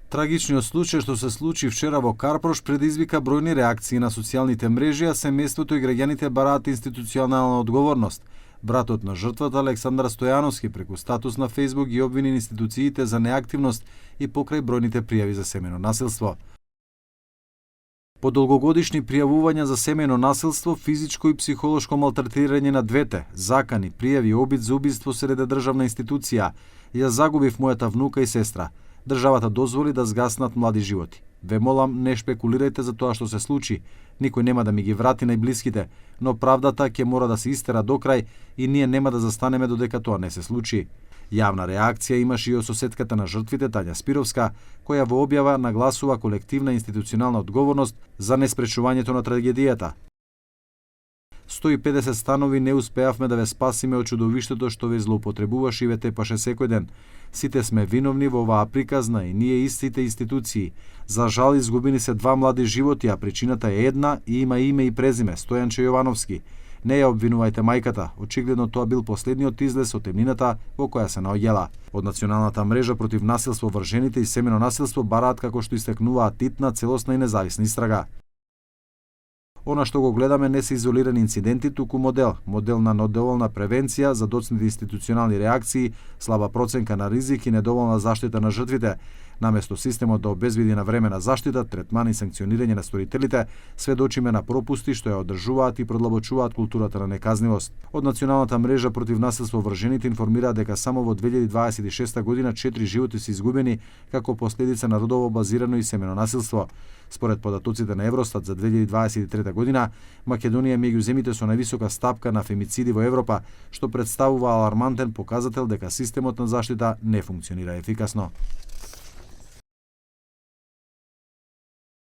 Трагичниот случај што се случи вчера во Карпрош предизвика бројни реакции на социјалните мрежи, а семејството и граѓаните бараат институционална одговорност. Братот на жртвата Александар Стојановски преку статус на Facebook ги обвини институциите за неактивност и покрај бројните пријави за семејно насилство. По долгогодишни пријавувања за семејно насилство, физичко и психолошко малтретирање на двете, закани, пријави, обид за убиство сред државна институција, ја загубив мојата внука и сестра. Државата дозволи да згаснат млади животи. Ве молам, не шпекулирајте за тоа што се случи. Никој нема да ми ги врати најблиските, но правдата ќе мора да се истера до крај и ние нема да застанеме додека тоа не се случи. Јавна реакција имаше и од соседката на жртвите Тања Спировска, која во објава нагласува колективна институционална одговорност за неспречувањето на трагедијата. 150 станови не успеавме да ве спасиме од чудовиштето што ве злоупотребуваше и ве тепаше секој ден. Сите сме виновни во оваа приказна и ние истите институции. За жал изгубени се 2 млади животи, а причината е една и има име и презиме, Стојанче Јовановски. Не ја обвинувајте мајката, очигледно тоа бил последниот излез од темнината во која се наоѓала. Од Националната мрежа против насилство врз жените и семејно насилство бараат, како што истекнуваат, титна, целосна и независна истрага. Она што го гледаме не се изолирани инциденти, туку модел на недоволна превенција, задоцнати институционални реакции, слаба проценка на ризик и недоволна заштита на жртвите. Наместо системот да обезбеди навремена заштита, третман и санкционирање на сторителите, сведочиме на пропусти што ја одржуваат и продлабочуваат културата на неказнивост. Од Националната мрежа против насилство врз жените информираат дека само во 2026 година 4 животи се изгубени како последица на родово базирано и семејно насилство. Според податоците на Евростат за 2023 година, Македонија е меѓу земите со највисока стапка на фемициди во Европа, што представува алармантен показател дека системот на заштита не функционира ефикасно.